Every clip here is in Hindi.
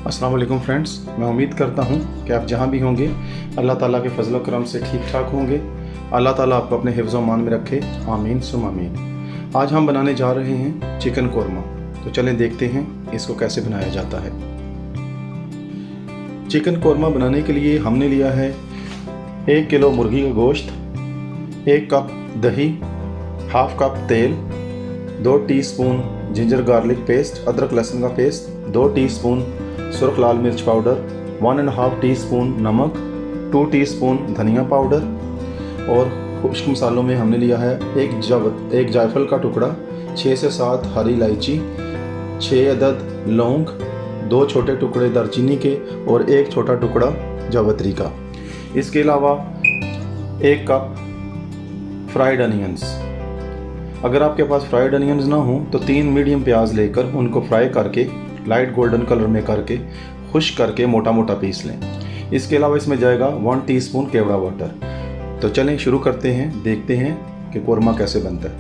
अस्सलाम वालेकुम फ्रेंड्स, मैं उम्मीद करता हूँ कि आप जहाँ भी होंगे अल्लाह ताला के फजल करम से ठीक ठाक होंगे। अल्लाह ताला आपको अपने हिफ्ज़ व मान में रखे, आमीन सुम आमीन। आज हम बनाने जा रहे हैं चिकन कोरमा। तो चलें देखते हैं इसको कैसे बनाया जाता है। चिकन कोरमा बनाने के लिए हमने लिया है 1 किलो मुर्गी का गोश्त, 1 कप दही, हाफ कप तेल, 2 टीस्पून जिंजर गार्लिक पेस्ट अदरक लहसुन का पेस्ट, 2 टीस्पून सुरख लाल मिर्च पाउडर, 1.5 टीस्पून नमक, 2 टीस्पून धनिया पाउडर और खुश्क मसालों में हमने लिया है एक जायफल का टुकड़ा, 6 से 7 हरी इलायची, 6 अदद लौंग, 2 छोटे टुकड़े दालचीनी के और 1 छोटा टुकड़ा जावित्री का। इसके अलावा 1 कप फ्राइड अनियंस। अगर आपके पास फ्राइड अनियंस ना हो तो 3 मीडियम प्याज लेकर उनको फ्राई करके लाइट गोल्डन कलर में करके खुश्क करके मोटा मोटा पीस लें। इसके अलावा इसमें जाएगा 1 टीस्पून केवड़ा वाटर। तो चलें शुरू करते हैं, देखते हैं कि कोरमा कैसे बनता है।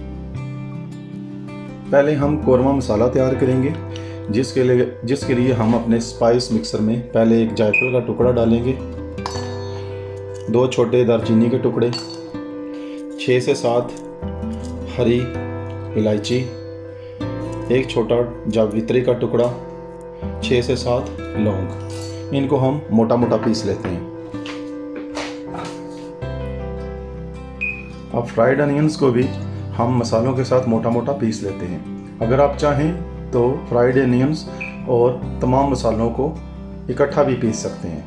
पहले हम कोरमा मसाला तैयार करेंगे, जिसके लिए हम अपने स्पाइस मिक्सर में पहले एक जायफल का टुकड़ा डालेंगे, 2 छोटे दालचीनी के टुकड़े, 6 से 7 हरी इलायची, 1 छोटा जावित्री का टुकड़ा, 6 से 7 लौंग। इनको हम मोटा मोटा पीस लेते हैं। अब फ्राइड अनियंस को भी हम मसालों के साथ मोटा मोटा पीस लेते हैं। अगर आप चाहें तो फ्राइड अनियंस और तमाम मसालों को इकट्ठा भी पीस सकते हैं।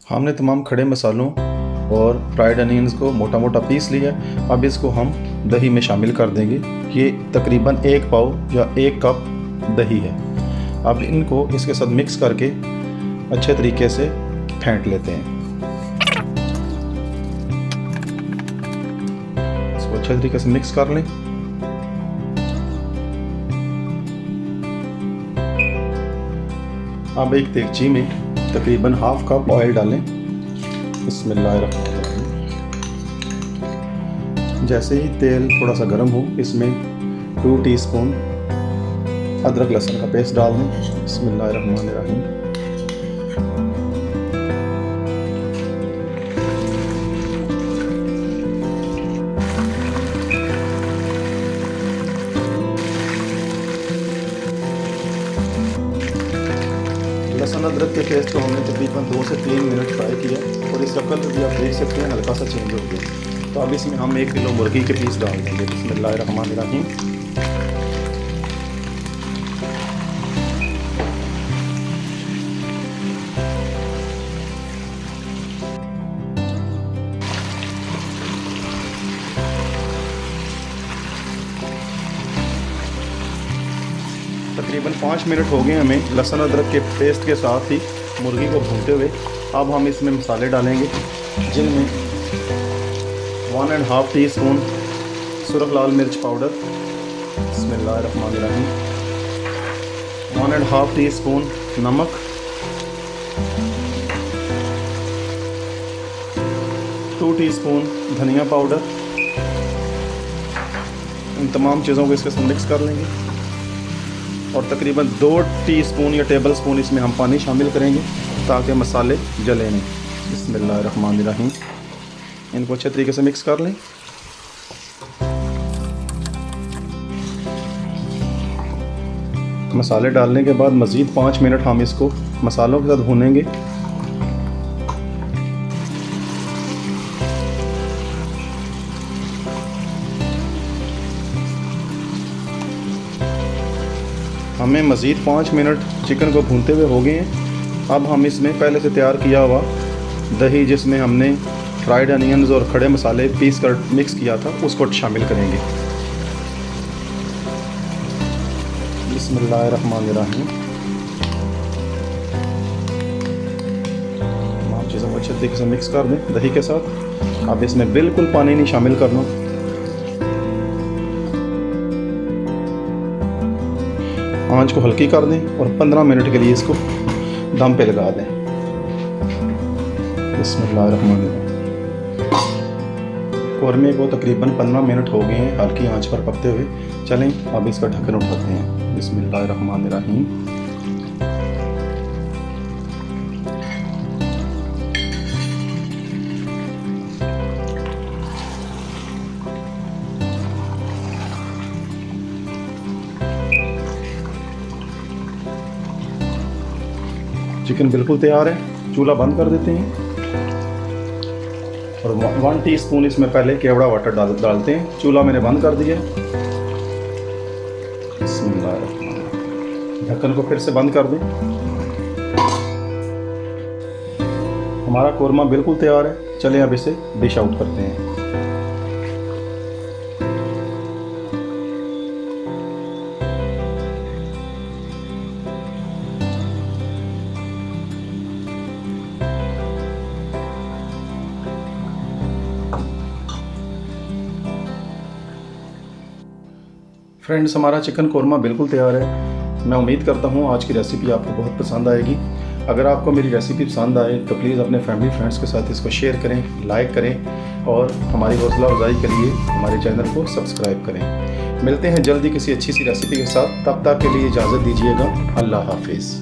हमने तमाम खड़े मसालों और फ्राइड अनियंस को मोटा मोटा पीस लिया। अब इसको हम दही में शामिल कर देंगे। ये तकरीबन 1 पाव या 1 कप दही है। अब इनको इसके साथ मिक्स करके अच्छे तरीके से फेंट लेते हैं। इसको अच्छे तरीके से मिक्स कर लें। अब एक देगची में तकरीबन हाफ कप ऑयल डालें। बिस्मिल्लाहिर्रहमानिर्रहीम। जैसे ही तेल थोड़ा सा गर्म हो, इसमें 2 टीस्पून अदरक लहसुन का पेस्ट डाल दें। बिस्मिल्लाहिर्रहमानिर्रहीम। लहसुन अदरक के पेस्ट को हमने तकरीबन 2 से 3 मिनट फ्राई किया और इसका कलर भी आप देख सकते हैं हल्का सा चेंज हो गया। तो अब इसमें हम 1 किलो मुर्गी के पीस डाल देंगे। बिस्मिल्लाहिर्रहमानिर्रहीम। तकरीबन 5 मिनट हो गए हमें लहसुन अदरक के पेस्ट के साथ ही मुर्गी को भूनते हुए। अब हम इसमें मसाले डालेंगे, जिनमें 1.5 टीस्पून सुरख लाल मिर्च पाउडर, बिस्मिल्लाहिर्रहमानिर्रहीम, 1.5 टीस्पून नमक, 2 टीस्पून धनिया पाउडर। इन तमाम चीज़ों को इसके साथ मिक्स कर लेंगे और तकरीबन 2 टीस्पून या टेबल स्पून इसमें हम पानी शामिल करेंगे ताकि मसाले जले नहीं। बिस्मिल्लाहिर्रहमानिर्रहीम। इनको अच्छे तरीके से मिक्स कर लें। मसाले डालने के बाद मज़ीद 5 मिनट हम इसको मसालों के साथ भूनेंगे। हमें मज़ीद 5 मिनट चिकन को भूनते हुए हो गए हैं। अब हम इसमें पहले से तैयार किया हुआ दही, जिसमें हमने फ्राइड अनियंस और खड़े मसाले पीस कर मिक्स किया था, उसको शामिल करेंगे। बिस्मिल्लाहिर्रहमानिर्रहीम। तमाम चीज़ों को अच्छे तरीके से मिक्स कर दें दही के साथ। अब इसमें बिल्कुल पानी नहीं शामिल करना। आंच को हल्की कर दें और 15 मिनट के लिए इसको दम पे लगा दें। बिस्मिल्लाहिर्रहमानिर्रहीम। कौरमे को तकरीबन 15 मिनट हो गए हैं हल्की आंच पर पकते हुए। चलें अब इसका ढक्कन उठाते हैं। बिस्मिल्लाहिर्रहमानिर्रहीम। चिकन बिल्कुल तैयार है। चूल्हा बंद कर देते हैं और 1 टीस्पून इसमें पहले केवड़ा वाटर डालते हैं। चूल्हा मैंने बंद कर दिया। बिस्मिल्लाहिर्रहमानिर्रहीम। ढक्कन को फिर से बंद कर दें। हमारा कोरमा बिल्कुल तैयार है। चलें अब इसे डिश आउट करते हैं। फ्रेंड्स, हमारा चिकन कोरमा बिल्कुल तैयार है। मैं उम्मीद करता हूँ आज की रेसिपी आपको बहुत पसंद आएगी। अगर आपको मेरी रेसिपी पसंद आए तो प्लीज़ अपने फैमिली फ्रेंड्स के साथ इसको शेयर करें, लाइक करें और हमारी हौसला अफजाई के लिए हमारे चैनल को सब्सक्राइब करें। मिलते हैं जल्दी किसी अच्छी सी रेसिपी के साथ। तब तक के लिए इजाज़त दीजिएगा। अल्लाह हाफिज़।